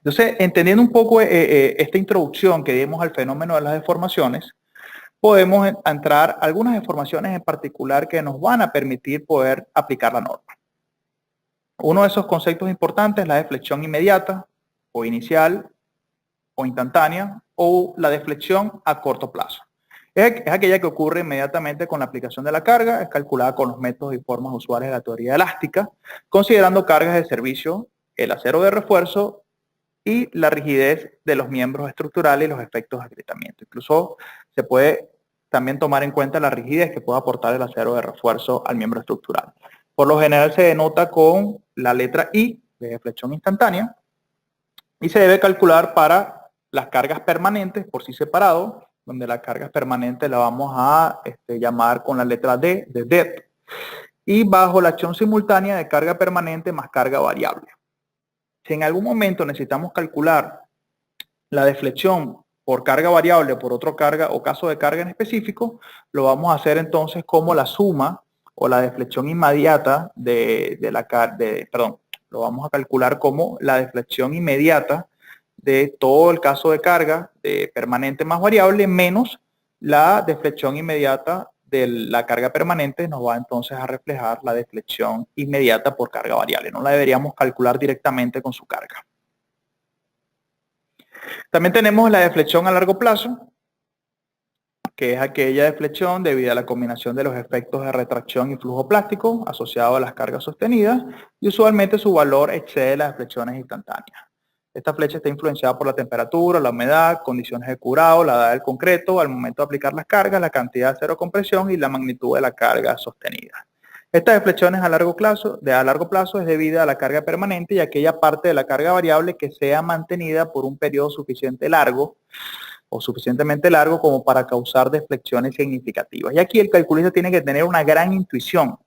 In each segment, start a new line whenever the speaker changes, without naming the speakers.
Entonces, entendiendo un poco esta introducción que dimos al fenómeno de las deformaciones, podemos entrar a algunas deformaciones en particular que nos van a permitir poder aplicar la norma. Uno de esos conceptos importantes es la deflexión inmediata o inicial o instantánea o la deflexión a corto plazo. Es aquella que ocurre inmediatamente con la aplicación de la carga, es calculada con los métodos y formas usuales de la teoría elástica, considerando cargas de servicio, el acero de refuerzo y la rigidez de los miembros estructurales y los efectos de agrietamiento. Incluso se puede también tomar en cuenta la rigidez que puede aportar el acero de refuerzo al miembro estructural. Por lo general se denota con la letra I de deflexión instantánea y se debe calcular para las cargas permanentes por sí separado, donde las cargas permanentes la vamos a llamar con la letra D de DEP, y bajo la acción simultánea de carga permanente más carga variable. Si en algún momento necesitamos calcular la deflexión por carga variable o por otro carga o caso de carga en específico, lo vamos a hacer entonces como la suma o la deflexión inmediata lo vamos a calcular como la deflexión inmediata de todo el caso de carga de permanente más variable menos la deflexión inmediata de la carga permanente. Nos va entonces a reflejar la deflexión inmediata por carga variable. No la deberíamos calcular directamente con su carga. También tenemos la deflexión a largo plazo, que es aquella deflexión debido a la combinación de los efectos de retracción y flujo plástico asociados a las cargas sostenidas, y usualmente su valor excede las deflexiones instantáneas. Esta flecha está influenciada por la temperatura, la humedad, condiciones de curado, la edad del concreto, al momento de aplicar las cargas, la cantidad de acero compresión y la magnitud de la carga sostenida. Estas deflexiones a largo plazo es debido a la carga permanente y aquella parte de la carga variable que sea mantenida por un periodo suficientemente largo como para causar deflexiones significativas. Y aquí el calculista tiene que tener una gran intuición,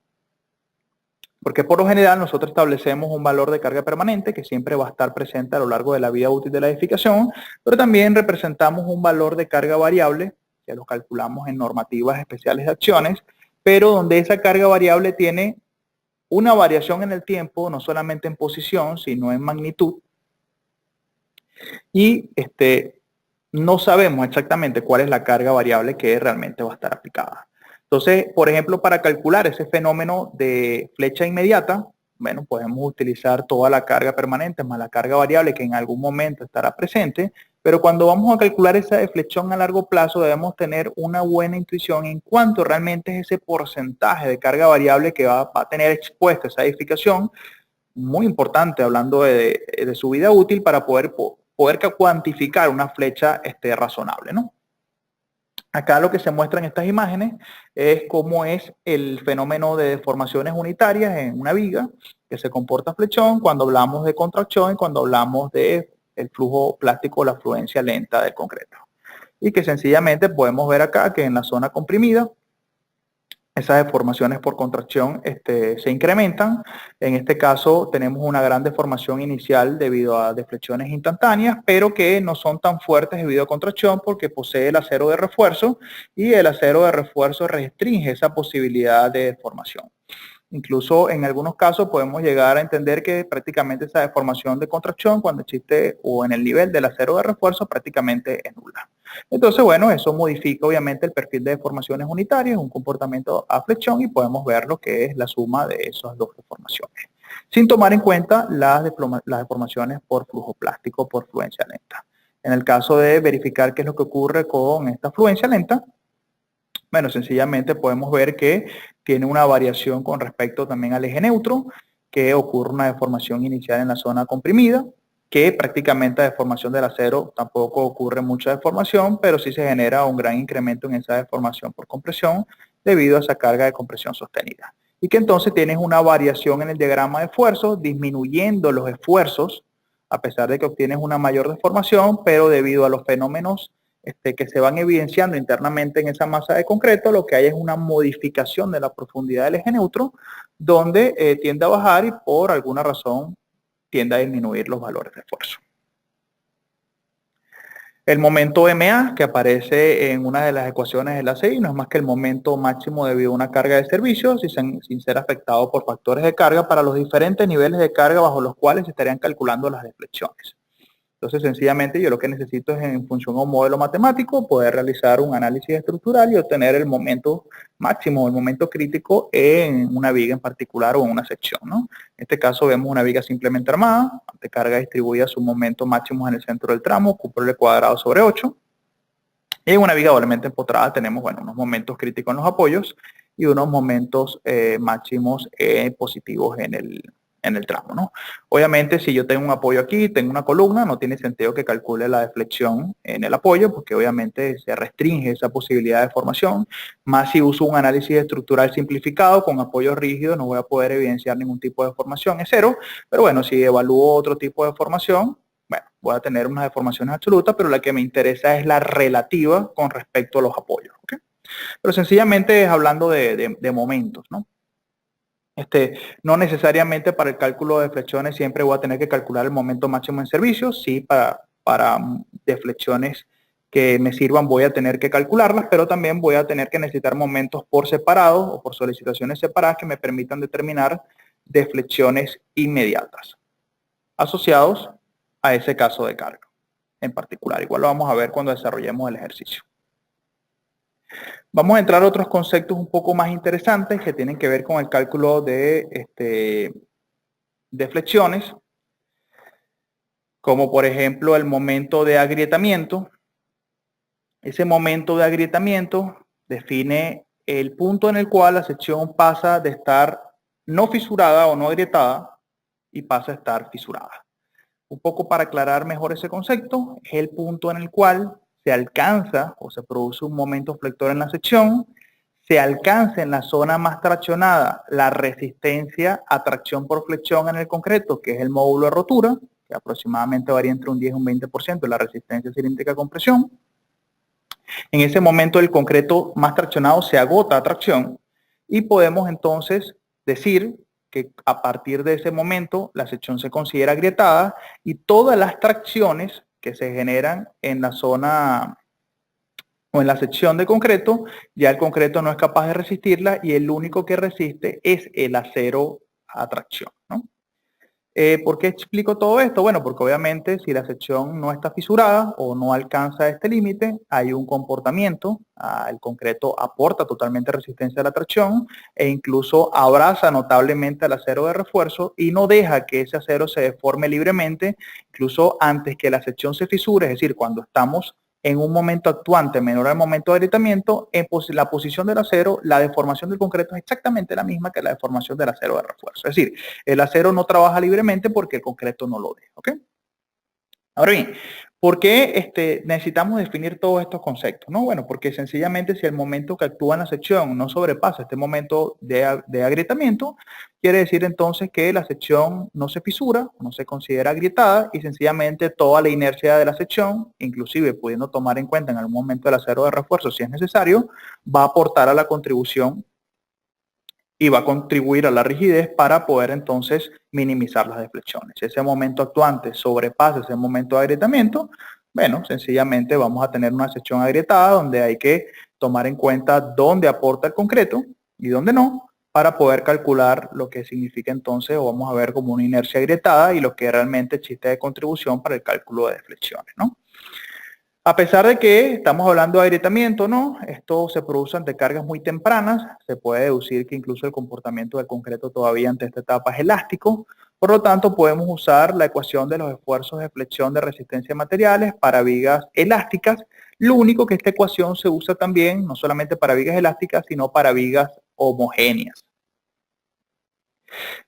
porque por lo general nosotros establecemos un valor de carga permanente que siempre va a estar presente a lo largo de la vida útil de la edificación, pero también representamos un valor de carga variable, que lo calculamos en normativas especiales de acciones, pero donde esa carga variable tiene una variación en el tiempo, no solamente en posición, sino en magnitud, y no sabemos exactamente cuál es la carga variable que realmente va a estar aplicada. Entonces, por ejemplo, para calcular ese fenómeno de flecha inmediata, bueno, podemos utilizar toda la carga permanente más la carga variable que en algún momento estará presente, pero cuando vamos a calcular esa deflexión a largo plazo debemos tener una buena intuición en cuánto realmente es ese porcentaje de carga variable que va a tener expuesta esa edificación, muy importante hablando de su vida útil para poder cuantificar una flecha razonable, ¿no? Acá lo que se muestra en estas imágenes es cómo es el fenómeno de deformaciones unitarias en una viga que se comporta flechón cuando hablamos de contracción y cuando hablamos de el flujo plástico o la fluencia lenta del concreto. Y que sencillamente podemos ver acá que en la zona comprimida esas deformaciones por contracción se incrementan. En este caso tenemos una gran deformación inicial debido a deflexiones instantáneas, pero que no son tan fuertes debido a contracción porque posee el acero de refuerzo y el acero de refuerzo restringe esa posibilidad de deformación. Incluso en algunos casos podemos llegar a entender que prácticamente esa deformación de contracción cuando existe o en el nivel del acero de refuerzo prácticamente es nula. Entonces, bueno, eso modifica obviamente el perfil de deformaciones unitarias, un comportamiento a flexión y podemos ver lo que es la suma de esas dos deformaciones. Sin tomar en cuenta las deformaciones por flujo plástico, por fluencia lenta. En el caso de verificar qué es lo que ocurre con esta fluencia lenta, bueno, sencillamente podemos ver que tiene una variación con respecto también al eje neutro, que ocurre una deformación inicial en la zona comprimida, que prácticamente la deformación del acero tampoco ocurre mucha deformación, pero sí se genera un gran incremento en esa deformación por compresión debido a esa carga de compresión sostenida. Y que entonces tienes una variación en el diagrama de esfuerzos, disminuyendo los esfuerzos, a pesar de que obtienes una mayor deformación, pero debido a los fenómenos que se van evidenciando internamente en esa masa de concreto, lo que hay es una modificación de la profundidad del eje neutro, donde tiende a bajar y por alguna razón tiende a disminuir los valores de esfuerzo. El momento MA, que aparece en una de las ecuaciones de la CI, no es más que el momento máximo debido a una carga de servicio, sin ser afectado por factores de carga para los diferentes niveles de carga bajo los cuales se estarían calculando las deflexiones. Entonces, sencillamente, yo lo que necesito es, en función a un modelo matemático, poder realizar un análisis estructural y obtener el momento máximo, el momento crítico en una viga en particular o en una sección, ¿no? En este caso vemos una viga simplemente armada, de carga distribuida, su momento máximo en el centro del tramo, Q cuadrado sobre 8. Y en una viga doblemente empotrada tenemos, bueno, unos momentos críticos en los apoyos y unos momentos máximos positivos en el tramo, ¿no? Obviamente, si yo tengo un apoyo aquí, tengo una columna, no tiene sentido que calcule la deflexión en el apoyo, porque obviamente se restringe esa posibilidad de formación. Más si uso un análisis estructural simplificado con apoyos rígidos, no voy a poder evidenciar ningún tipo de deformación, es cero. Pero bueno, si evalúo otro tipo de formación, bueno, voy a tener unas deformaciones absolutas, pero la que me interesa es la relativa con respecto a los apoyos, ¿ok? Pero sencillamente es hablando de momentos, ¿no? No necesariamente para el cálculo de flexiones siempre voy a tener que calcular el momento máximo en servicio. Sí, para deflexiones que me sirvan voy a tener que calcularlas, pero también voy a tener que necesitar momentos por separado o por solicitaciones separadas que me permitan determinar deflexiones inmediatas asociados a ese caso de carga en particular. Igual lo vamos a ver cuando desarrollemos el ejercicio. Vamos a entrar a otros conceptos un poco más interesantes que tienen que ver con el cálculo de flexiones, como por ejemplo el momento de agrietamiento. Ese momento de agrietamiento define el punto en el cual la sección pasa de estar no fisurada o no agrietada y pasa a estar fisurada. Un poco para aclarar mejor ese concepto, es el punto en el cual se alcanza o se produce un momento flector en la sección, se alcanza en la zona más traccionada la resistencia a tracción por flexión en el concreto, que es el módulo de rotura, que aproximadamente varía entre un 10 y un 20% de la resistencia cilíndrica a compresión. En ese momento el concreto más traccionado se agota a tracción y podemos entonces decir que a partir de ese momento la sección se considera agrietada y todas las tracciones que se generan en la zona o en la sección de concreto, ya el concreto no es capaz de resistirla y el único que resiste es el acero a tracción, ¿no? ¿Por qué explico todo esto? Bueno, porque obviamente si la sección no está fisurada o no alcanza este límite, hay un comportamiento, el concreto aporta totalmente resistencia a la tracción e incluso abraza notablemente al acero de refuerzo y no deja que ese acero se deforme libremente, incluso antes que la sección se fisure, es decir, cuando estamos en un momento actuante menor al momento de agrietamiento, en la posición del acero, la deformación del concreto es exactamente la misma que la deformación del acero de refuerzo. Es decir, el acero no trabaja libremente porque el concreto no lo deja, ¿ok? Ahora bien, ¿por qué necesitamos definir todos estos conceptos? ¿No? Bueno, porque sencillamente si el momento que actúa en la sección no sobrepasa este momento de agrietamiento, quiere decir entonces que la sección no se fisura, no se considera agrietada y sencillamente toda la inercia de la sección, inclusive pudiendo tomar en cuenta en algún momento el acero de refuerzo si es necesario, va a aportar a la contribución y va a contribuir a la rigidez para poder entonces minimizar las deflexiones. Si ese momento actuante sobrepasa ese momento de agrietamiento, bueno, sencillamente vamos a tener una sección agrietada donde hay que tomar en cuenta dónde aporta el concreto y dónde no, para poder calcular lo que significa entonces, o vamos a ver como una inercia agrietada y lo que realmente existe de contribución para el cálculo de deflexiones, ¿no? A pesar de que estamos hablando de agrietamiento, ¿no? Esto se produce ante cargas muy tempranas. Se puede deducir que incluso el comportamiento del concreto todavía ante esta etapa es elástico. Por lo tanto, podemos usar la ecuación de los esfuerzos de flexión de resistencia de materiales para vigas elásticas. Lo único que esta ecuación se usa también, no solamente para vigas elásticas, sino para vigas homogéneas.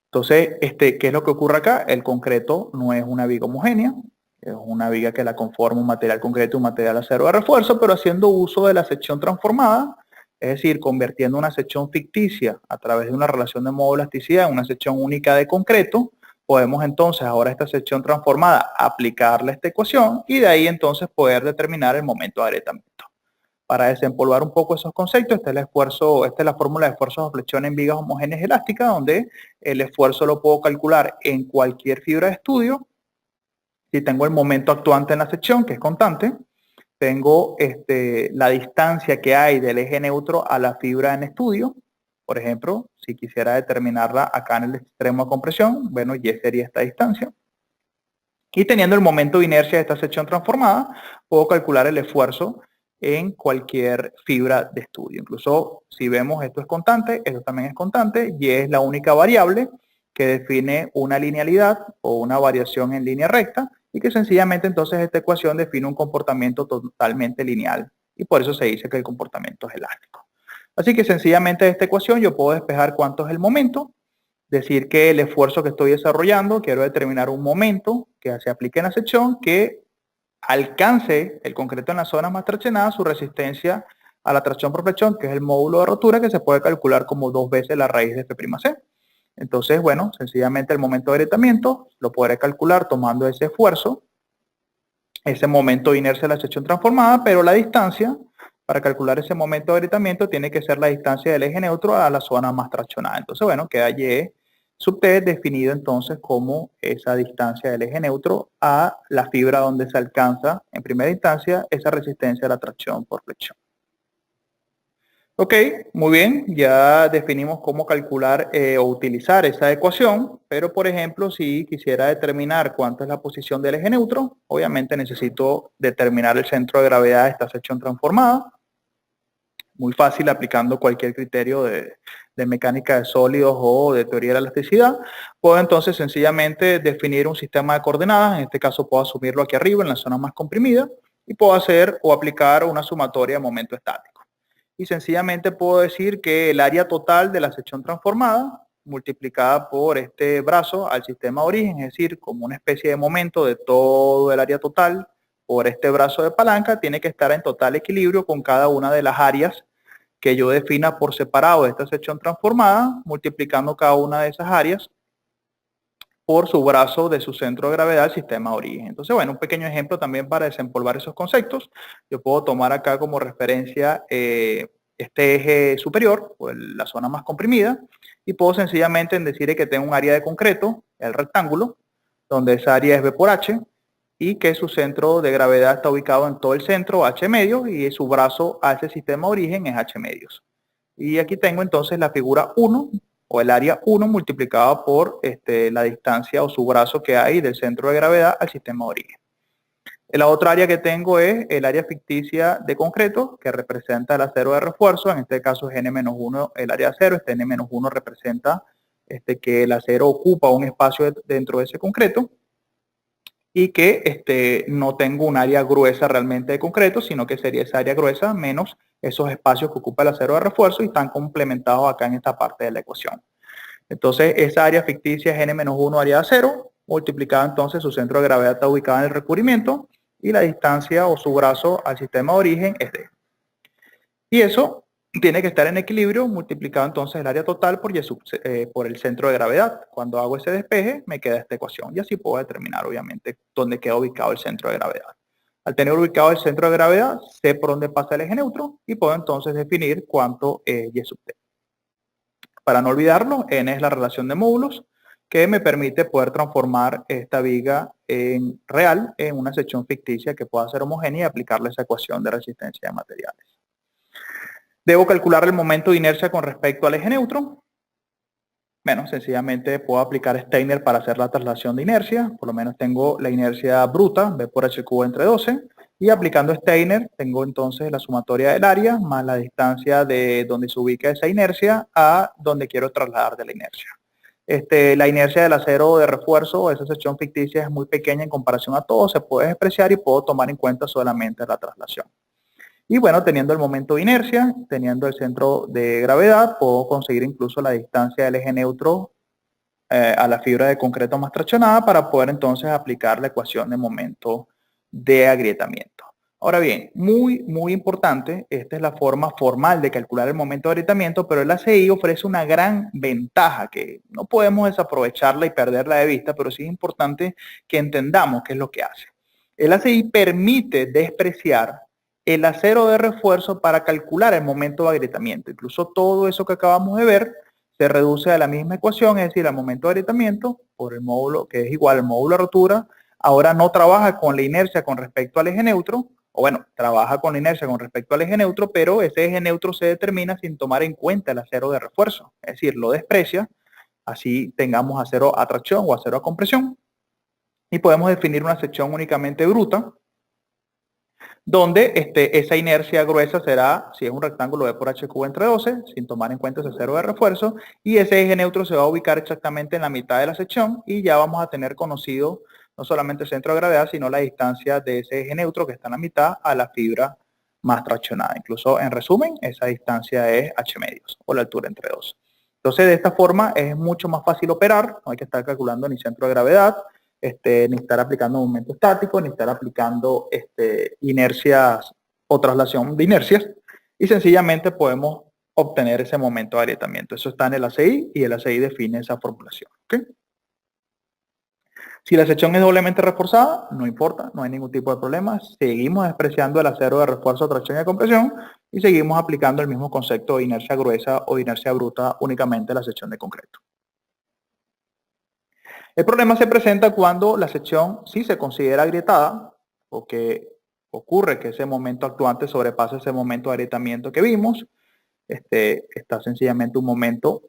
Entonces, ¿qué es lo que ocurre acá? El concreto no es una viga homogénea, es una viga que la conforma un material concreto y un material acero de refuerzo, pero haciendo uso de la sección transformada, es decir, convirtiendo una sección ficticia a través de una relación de modo-elasticidad en una sección única de concreto, podemos entonces ahora esta sección transformada aplicarle esta ecuación y de ahí entonces poder determinar el momento de agrietamiento. Para desempolvar un poco esos conceptos, esta es la fórmula de esfuerzos de flexión en vigas homogéneas elásticas, donde el esfuerzo lo puedo calcular en cualquier fibra de estudio. Si tengo el momento actuante en la sección, que es constante, tengo la distancia que hay del eje neutro a la fibra en estudio. Por ejemplo, si quisiera determinarla acá en el extremo de compresión, bueno, Y sería esta distancia. Y teniendo el momento de inercia de esta sección transformada, puedo calcular el esfuerzo en cualquier fibra de estudio. Incluso si vemos esto es constante, esto también es constante y es la única variable que define una linealidad o una variación en línea recta y que sencillamente entonces esta ecuación define un comportamiento totalmente lineal y por eso se dice que el comportamiento es elástico. Así que sencillamente de esta ecuación yo puedo despejar cuánto es el momento, decir que el esfuerzo que estoy desarrollando, quiero determinar un momento que se aplique en la sección que alcance el concreto en la zona más traccionada su resistencia a la tracción por flexión, que es el módulo de rotura, que se puede calcular como 2 veces la raíz de F'C. Entonces, bueno, sencillamente el momento de agrietamiento lo podré calcular tomando ese esfuerzo, ese momento de inercia de la sección transformada, pero la distancia para calcular ese momento de agrietamiento tiene que ser la distancia del eje neutro a la zona más traccionada. Entonces, bueno, queda Y sub t definido entonces como esa distancia del eje neutro a la fibra donde se alcanza en primera instancia esa resistencia a la tracción por flexión. Ok, muy bien, ya definimos cómo calcular o utilizar esa ecuación, pero por ejemplo, si quisiera determinar cuánto es la posición del eje neutro, obviamente necesito determinar el centro de gravedad de esta sección transformada. Muy fácil aplicando cualquier criterio de mecánica de sólidos o de teoría de la elasticidad. Puedo entonces sencillamente definir un sistema de coordenadas, en este caso puedo asumirlo aquí arriba en la zona más comprimida, y puedo hacer o aplicar una sumatoria de momento estático. Y sencillamente puedo decir que el área total de la sección transformada multiplicada por este brazo al sistema de origen, es decir, como una especie de momento de todo el área total por este brazo de palanca, tiene que estar en total equilibrio con cada una de las áreas que yo defina por separado de esta sección transformada, multiplicando cada una de esas áreas por su brazo de su centro de gravedad al sistema de origen. Entonces, bueno, un pequeño ejemplo también para desempolvar esos conceptos. Yo puedo tomar acá como referencia este eje superior, o la zona más comprimida, y puedo sencillamente decir que tengo un área de concreto, el rectángulo, donde esa área es B por H, y que su centro de gravedad está ubicado en todo el centro, H medios, y su brazo a ese sistema de origen es H medios. Y aquí tengo entonces la figura 1, o el área 1 multiplicada por la distancia o su brazo que hay del centro de gravedad al sistema de origen. La otra área que tengo es el área ficticia de concreto, que representa el acero de refuerzo, en este caso es N-1 el área de acero, este N-1 representa que el acero ocupa un espacio dentro de ese concreto, y que no tengo un área gruesa realmente de concreto, sino que sería esa área gruesa menos esos espacios que ocupa el acero de refuerzo y están complementados acá en esta parte de la ecuación. Entonces, esa área ficticia es N-1 área de acero, multiplicada entonces su centro de gravedad está ubicado en el recubrimiento y la distancia o su brazo al sistema de origen es D. Y eso tiene que estar en equilibrio multiplicado entonces el área total por el centro de gravedad. Cuando hago ese despeje me queda esta ecuación y así puedo determinar obviamente dónde queda ubicado el centro de gravedad. Al tener ubicado el centro de gravedad, sé por dónde pasa el eje neutro y puedo entonces definir cuánto es Y sub t. Para no olvidarlo, N es la relación de módulos que me permite poder transformar esta viga en real en una sección ficticia que pueda ser homogénea y aplicarle esa ecuación de resistencia de materiales. Debo calcular el momento de inercia con respecto al eje neutro. Bueno, sencillamente puedo aplicar Steiner para hacer la traslación de inercia. Por lo menos tengo la inercia bruta, B por H cubo entre 12. Y aplicando Steiner, tengo entonces la sumatoria del área más la distancia de donde se ubica esa inercia a donde quiero trasladar de la inercia. La inercia del acero de refuerzo o esa sección ficticia es muy pequeña en comparación a todo. Se puede despreciar y puedo tomar en cuenta solamente la traslación. Y bueno, teniendo el momento de inercia, teniendo el centro de gravedad, puedo conseguir incluso la distancia del eje neutro a la fibra de concreto más traccionada para poder entonces aplicar la ecuación de momento de agrietamiento. Ahora bien, muy importante, esta es la forma formal de calcular el momento de agrietamiento, pero el ACI ofrece una gran ventaja que no podemos desaprovecharla y perderla de vista, pero sí es importante que entendamos qué es lo que hace. El ACI permite despreciar el acero de refuerzo para calcular el momento de agrietamiento. Incluso todo eso que acabamos de ver se reduce a la misma ecuación, es decir, al momento de agrietamiento por el módulo que es igual al módulo de rotura. Ahora no trabaja con la inercia con respecto al eje neutro, o bueno, trabaja con la inercia con respecto al eje neutro, pero ese eje neutro se determina sin tomar en cuenta el acero de refuerzo, es decir, lo desprecia, así tengamos acero a tracción o acero a compresión. Y podemos definir una sección únicamente bruta, donde esa inercia gruesa será, si es un rectángulo, B por H cubo entre 12, sin tomar en cuenta ese cero de refuerzo, y ese eje neutro se va a ubicar exactamente en la mitad de la sección, y ya vamos a tener conocido no solamente el centro de gravedad, sino la distancia de ese eje neutro que está en la mitad a la fibra más traccionada. Incluso, en resumen, esa distancia es H medios, o la altura entre 2. Entonces, de esta forma es mucho más fácil operar, no hay que estar calculando ni centro de gravedad, ni estar aplicando momento estático, ni estar aplicando inercias o traslación de inercias, y sencillamente podemos obtener ese momento de agrietamiento. Eso está en el ACI y el ACI define esa formulación. ¿Okay? Si la sección es doblemente reforzada, no importa, no hay ningún tipo de problema. Seguimos despreciando el acero de refuerzo, tracción y compresión y seguimos aplicando el mismo concepto de inercia gruesa o inercia bruta únicamente a la sección de concreto. El problema se presenta cuando la sección sí se considera agrietada o que ocurre que ese momento actuante sobrepasa ese momento de agrietamiento que vimos. Está sencillamente un momento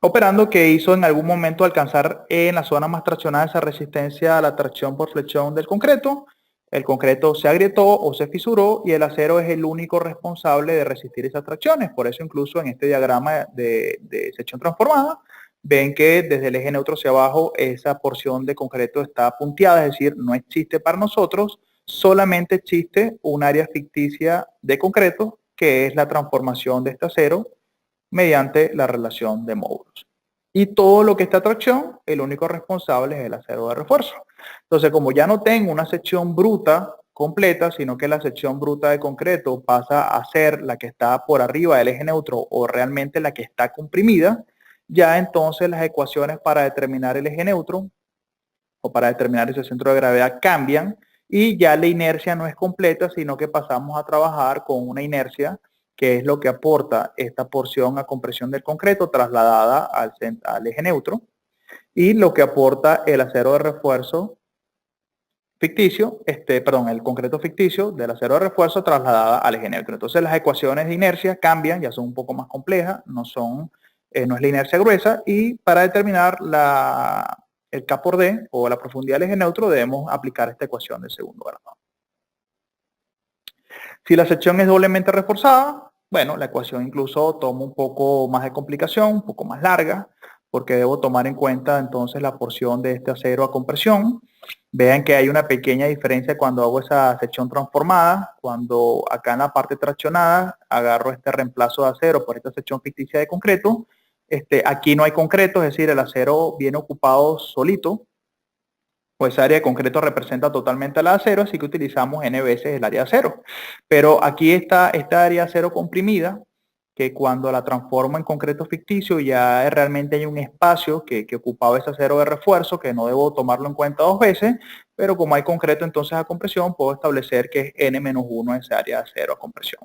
operando que hizo en algún momento alcanzar en la zona más traccionada esa resistencia a la tracción por flexión del concreto. El concreto se agrietó o se fisuró y el acero es el único responsable de resistir esas tracciones. Por eso incluso en este diagrama de sección transformada, ven que desde el eje neutro hacia abajo esa porción de concreto está punteada, es decir, no existe para nosotros, solamente existe un área ficticia de concreto que es la transformación de este acero mediante la relación de módulos. Y todo lo que está a tracción, el único responsable es el acero de refuerzo. Entonces, como ya no tengo una sección bruta completa, sino que la sección bruta de concreto pasa a ser la que está por arriba del eje neutro o realmente la que está comprimida, ya entonces las ecuaciones para determinar el eje neutro o para determinar ese centro de gravedad cambian y ya la inercia no es completa, sino que pasamos a trabajar con una inercia que es lo que aporta esta porción a compresión del concreto trasladada al eje neutro y lo que aporta el acero de refuerzo ficticio, el concreto ficticio del acero de refuerzo trasladada al eje neutro. Entonces las ecuaciones de inercia cambian, ya son un poco más complejas, no es la inercia gruesa, y para determinar el K por D o la profundidad del eje neutro debemos aplicar esta ecuación de segundo grado. Si la sección es doblemente reforzada, bueno, la ecuación incluso toma un poco más de complicación, un poco más larga, porque debo tomar en cuenta entonces la porción de este acero a compresión. Vean que hay una pequeña diferencia cuando hago esa sección transformada, cuando acá en la parte traccionada agarro este reemplazo de acero por esta sección ficticia de concreto. Aquí no hay concreto, es decir, el acero viene ocupado solito, o esa área de concreto representa totalmente al acero, así que utilizamos n veces el área de acero. Pero aquí está esta área de acero comprimida, que cuando la transformo en concreto ficticio ya realmente hay un espacio que ocupaba ese acero de refuerzo, que no debo tomarlo en cuenta dos veces, pero como hay concreto entonces a compresión, puedo establecer que es n-1 esa área de acero a compresión.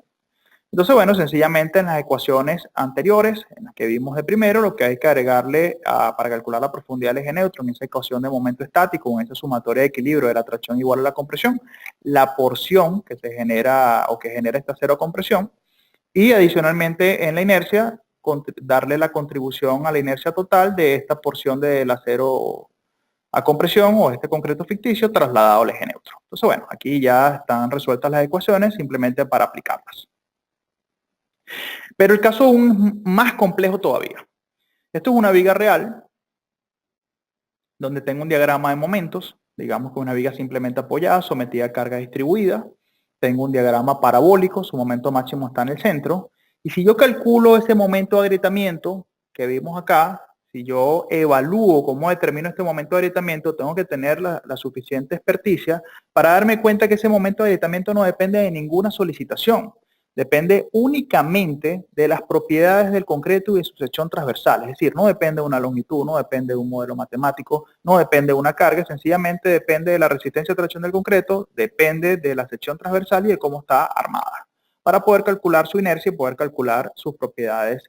Entonces, bueno, sencillamente en las ecuaciones anteriores, en las que vimos de primero, lo que hay que agregarle para calcular la profundidad del eje neutro en esa ecuación de momento estático, en esa sumatoria de equilibrio de la tracción igual a la compresión, la porción que se genera o que genera esta cero compresión, y adicionalmente en la inercia, darle la contribución a la inercia total de esta porción del acero a compresión o este concreto ficticio trasladado al eje neutro. Entonces, bueno, aquí ya están resueltas las ecuaciones simplemente para aplicarlas. Pero el caso aún más complejo todavía. Esto es una viga real, donde tengo un diagrama de momentos, digamos que una viga simplemente apoyada, sometida a carga distribuida. Tengo un diagrama parabólico, su momento máximo está en el centro. Y si yo calculo ese momento de agrietamiento que vimos acá, si yo evalúo cómo determino este momento de agrietamiento, tengo que tener la suficiente experticia para darme cuenta que ese momento de agrietamiento no depende de ninguna solicitación. Depende únicamente de las propiedades del concreto y de su sección transversal. Es decir, no depende de una longitud, no depende de un modelo matemático, no depende de una carga, sencillamente depende de la resistencia a tracción del concreto, depende de la sección transversal y de cómo está armada, para poder calcular su inercia y poder calcular sus propiedades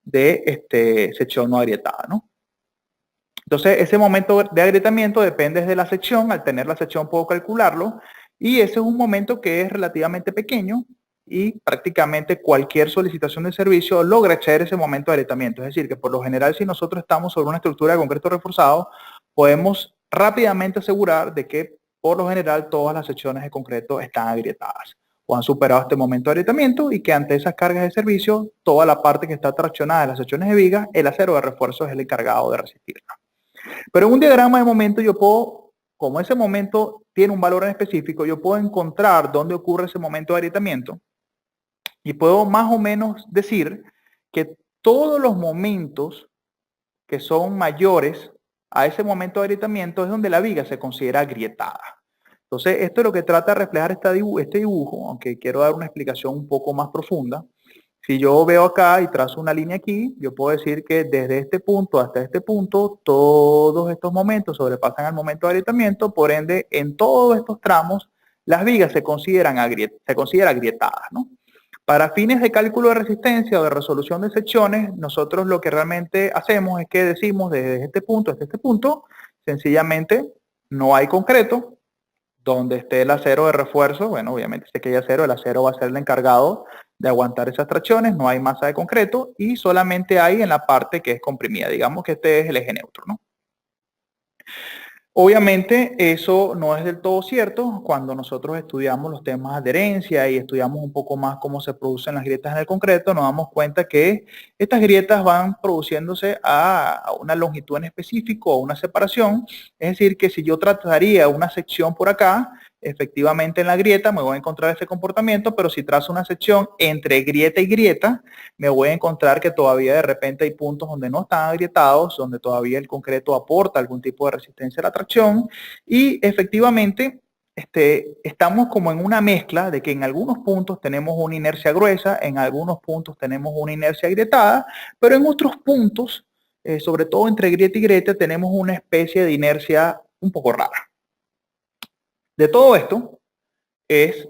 de sección no agrietada, ¿no? Entonces, ese momento de agrietamiento depende de la sección. Al tener la sección puedo calcularlo, y ese es un momento que es relativamente pequeño, y prácticamente cualquier solicitación de servicio logra exceder ese momento de agrietamiento. Es decir, que por lo general, si nosotros estamos sobre una estructura de concreto reforzado, podemos rápidamente asegurar de que por lo general todas las secciones de concreto están agrietadas o han superado este momento de agrietamiento y que ante esas cargas de servicio, toda la parte que está traccionada de las secciones de vigas, el acero de refuerzo es el encargado de resistirla. Pero en un diagrama de momento yo puedo, como ese momento tiene un valor en específico, yo puedo encontrar dónde ocurre ese momento de agrietamiento y puedo más o menos decir que todos los momentos que son mayores a ese momento de agrietamiento es donde la viga se considera agrietada. Entonces, esto es lo que trata de reflejar este dibujo, aunque quiero dar una explicación un poco más profunda. Si yo veo acá y trazo una línea aquí, yo puedo decir que desde este punto hasta este punto, todos estos momentos sobrepasan al momento de agrietamiento, por ende, en todos estos tramos, las vigas se consideran agrietadas, ¿no? Para fines de cálculo de resistencia o de resolución de secciones, nosotros lo que realmente hacemos es que decimos desde este punto hasta este punto, sencillamente no hay concreto, donde esté el acero de refuerzo, bueno, obviamente si que hay acero, el acero va a ser el encargado de aguantar esas tracciones, no hay masa de concreto y solamente hay en la parte que es comprimida, digamos que este es el eje neutro, ¿no? Obviamente eso no es del todo cierto cuando nosotros estudiamos los temas de adherencia y estudiamos un poco más cómo se producen las grietas en el concreto, nos damos cuenta que estas grietas van produciéndose a una longitud en específico o una separación, es decir, que si yo trataría una sección por acá, efectivamente en la grieta me voy a encontrar ese comportamiento, pero si trazo una sección entre grieta y grieta, me voy a encontrar que todavía de repente hay puntos donde no están agrietados, donde todavía el concreto aporta algún tipo de resistencia a la tracción y efectivamente estamos como en una mezcla de que en algunos puntos tenemos una inercia gruesa, en algunos puntos tenemos una inercia agrietada, pero en otros puntos, sobre todo entre grieta y grieta, tenemos una especie de inercia un poco rara. De todo esto es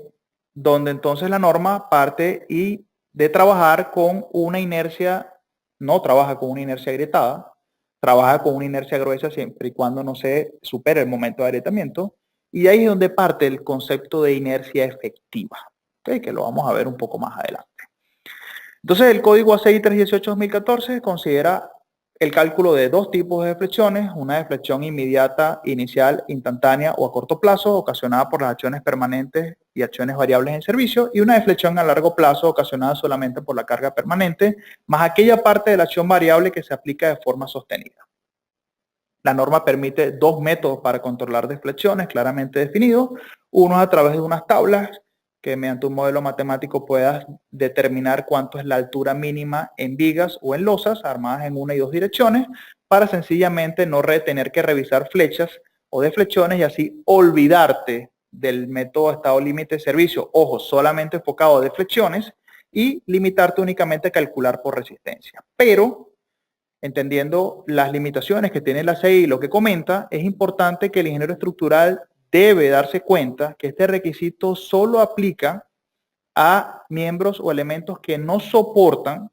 donde entonces la norma parte y de trabajar con una inercia, no trabaja con una inercia agrietada, trabaja con una inercia gruesa siempre y cuando no se supere el momento de agrietamiento, y ahí es donde parte el concepto de inercia efectiva, ¿okay? Que lo vamos a ver un poco más adelante. Entonces el código ACI 318-2014 considera el cálculo de dos tipos de deflexiones, una deflexión inmediata, inicial, instantánea o a corto plazo, ocasionada por las acciones permanentes y acciones variables en servicio, y una deflexión a largo plazo, ocasionada solamente por la carga permanente, más aquella parte de la acción variable que se aplica de forma sostenida. La norma permite dos métodos para controlar deflexiones claramente definidos, uno a través de unas tablas, que mediante un modelo matemático puedas determinar cuánto es la altura mínima en vigas o en losas armadas en una y dos direcciones para sencillamente no tener que revisar flechas o deflexiones y así olvidarte del método estado límite de servicio, ojo, solamente enfocado a deflexiones y limitarte únicamente a calcular por resistencia. Pero, entendiendo las limitaciones que tiene la CI y lo que comenta, es importante que el ingeniero estructural debe darse cuenta que este requisito solo aplica a miembros o elementos que no soportan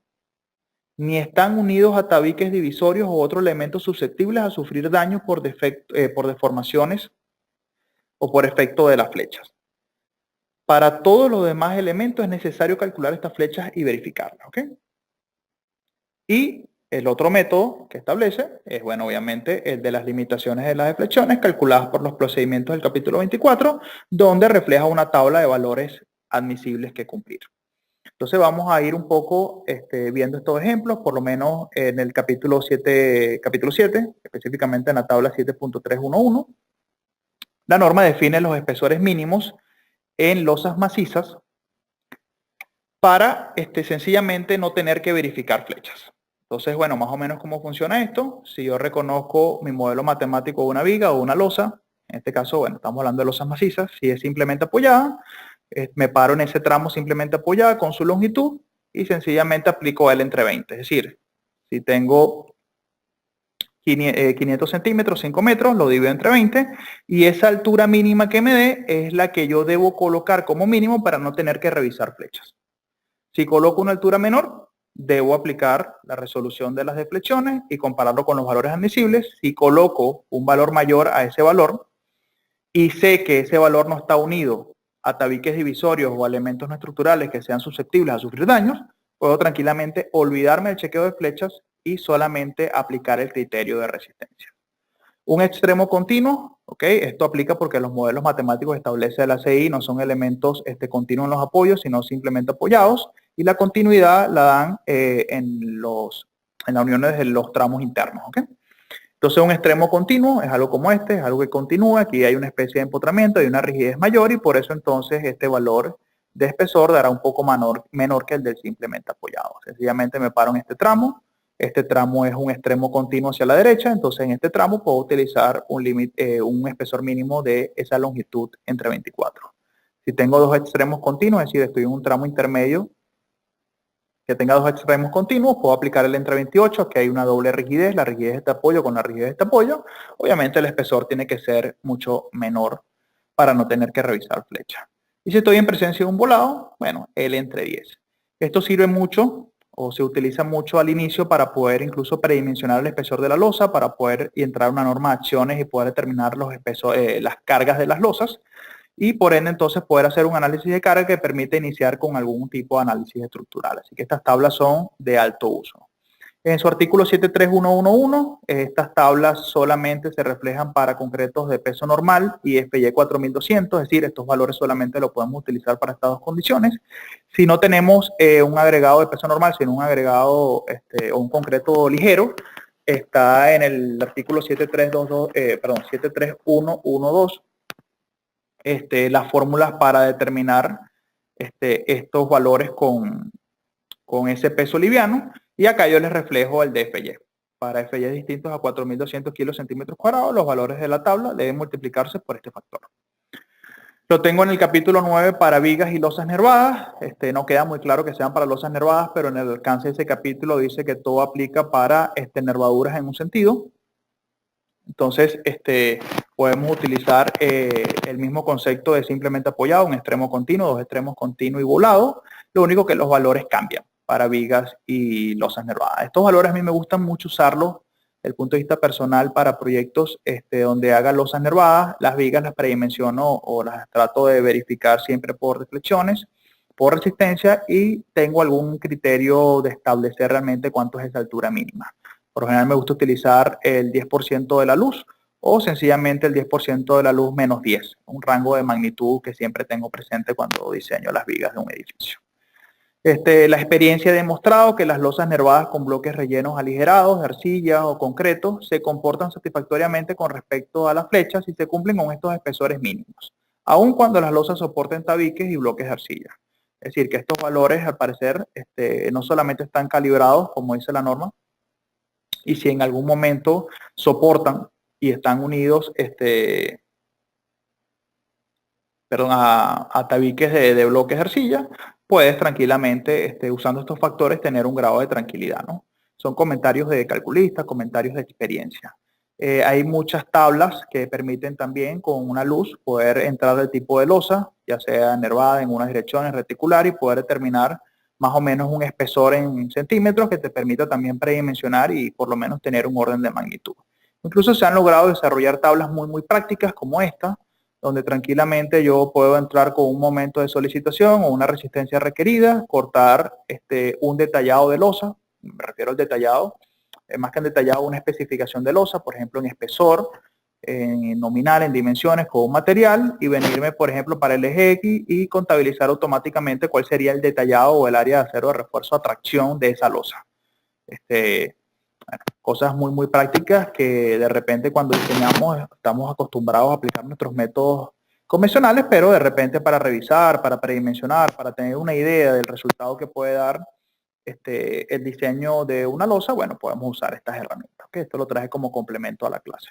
ni están unidos a tabiques divisorios u otros elementos susceptibles a sufrir daño por deformaciones o por efecto de las flechas. Para todos los demás elementos es necesario calcular estas flechas y verificarlas, ¿ok? Y el otro método que establece es, bueno, obviamente, el de las limitaciones de las deflexiones calculadas por los procedimientos del capítulo 24, donde refleja una tabla de valores admisibles que cumplir. Entonces vamos a ir un poco viendo estos ejemplos, por lo menos en el capítulo 7, específicamente en la tabla 7.311. La norma define los espesores mínimos en losas macizas para sencillamente no tener que verificar flechas. Entonces, bueno, más o menos cómo funciona esto. Si yo reconozco mi modelo matemático de una viga o una losa, en este caso, bueno, estamos hablando de losas macizas, si es simplemente apoyada, me paro en ese tramo simplemente apoyada con su longitud y sencillamente aplico L entre 20. Es decir, si tengo 500 centímetros, 5 metros, lo divido entre 20 y esa altura mínima que me dé es la que yo debo colocar como mínimo para no tener que revisar flechas. Si coloco una altura menor, debo aplicar la resolución de las deflexiones y compararlo con los valores admisibles. Si coloco un valor mayor a ese valor y sé que ese valor no está unido a tabiques divisorios o a elementos no estructurales que sean susceptibles a sufrir daños, puedo tranquilamente olvidarme del chequeo de flechas y solamente aplicar el criterio de resistencia. Un extremo continuo, ¿ok? Esto aplica porque los modelos matemáticos establecen la CI, no son elementos continuos en los apoyos, sino simplemente apoyados, y la continuidad la dan en las uniones de los tramos internos, ¿ok? Entonces un extremo continuo es algo como este, es algo que continúa, aquí hay una especie de empotramiento, hay una rigidez mayor y por eso entonces este valor de espesor dará un poco menor que el del simplemente apoyado. Sencillamente me paro en este tramo es un extremo continuo hacia la derecha, entonces en este tramo puedo utilizar un espesor mínimo de esa longitud entre 24. Si tengo dos extremos continuos, es decir, estoy en un tramo intermedio que tenga dos extremos continuos, puedo aplicar el entre 28, aquí hay una doble rigidez, la rigidez de este apoyo con la rigidez de este apoyo. Obviamente el espesor tiene que ser mucho menor para no tener que revisar flecha. Y si estoy en presencia de un volado, bueno, L entre 10. Esto sirve mucho o se utiliza mucho al inicio para poder incluso predimensionar el espesor de la losa, para poder entrar a una norma de acciones y poder determinar las cargas de las losas y por ende entonces poder hacer un análisis de carga que permite iniciar con algún tipo de análisis estructural. Así que estas tablas son de alto uso. En su artículo 73111, estas tablas solamente se reflejan para concretos de peso normal y FY 4200, es decir, estos valores solamente los podemos utilizar para estas dos condiciones. Si no tenemos un agregado de peso normal, sino un agregado o un concreto ligero, está en el artículo 73112, las fórmulas para determinar estos valores con ese peso liviano, y acá yo les reflejo el de FY. Para FY distintos a 4200 kilos centímetros cuadrados, los valores de la tabla deben multiplicarse por este factor. Lo tengo en el capítulo 9 para vigas y losas nervadas. No queda muy claro que sean para losas nervadas, pero en el alcance de ese capítulo dice que todo aplica para nervaduras en un sentido. Entonces, podemos utilizar el mismo concepto de simplemente apoyado, un extremo continuo, dos extremos continuo y volado. Lo único que los valores cambian para vigas y losas nervadas. Estos valores a mí me gustan mucho usarlos desde el punto de vista personal para proyectos donde haga losas nervadas. Las vigas las predimensiono o las trato de verificar siempre por deflexiones, por resistencia, y tengo algún criterio de establecer realmente cuánto es esa altura mínima. Por lo general me gusta utilizar el 10% de la luz o sencillamente el 10% de la luz menos 10, un rango de magnitud que siempre tengo presente cuando diseño las vigas de un edificio. La experiencia ha demostrado que las losas nervadas con bloques rellenos aligerados, de arcilla o concreto, se comportan satisfactoriamente con respecto a las flechas si se cumplen con estos espesores mínimos, aun cuando las losas soporten tabiques y bloques de arcilla. Es decir, que estos valores, al parecer, no solamente están calibrados, como dice la norma, y si en algún momento soportan y están unidos a tabiques de bloques de arcilla, puedes tranquilamente, usando estos factores, tener un grado de tranquilidad, ¿no? Son comentarios de calculistas, comentarios de experiencia. Hay muchas tablas que permiten también con una luz poder entrar del tipo de losa, ya sea nervada en una dirección, en reticular, y poder determinar más o menos un espesor en centímetros que te permita también predimensionar y por lo menos tener un orden de magnitud. Incluso se han logrado desarrollar tablas muy prácticas como esta, donde tranquilamente yo puedo entrar con un momento de solicitación o una resistencia requerida, cortar un detallado de losa, me refiero al detallado, más que en detallado, una especificación de losa, por ejemplo en espesor, en nominal, en dimensiones, con un material, y venirme, por ejemplo, para el eje X y contabilizar automáticamente cuál sería el detallado o el área de acero de refuerzo a tracción de esa losa. Bueno, cosas muy prácticas que de repente cuando diseñamos estamos acostumbrados a aplicar nuestros métodos convencionales, pero de repente para revisar, para predimensionar, para tener una idea del resultado que puede dar el diseño de una losa, bueno, podemos usar estas herramientas. ¿Okay? Esto lo traje como complemento a la clase.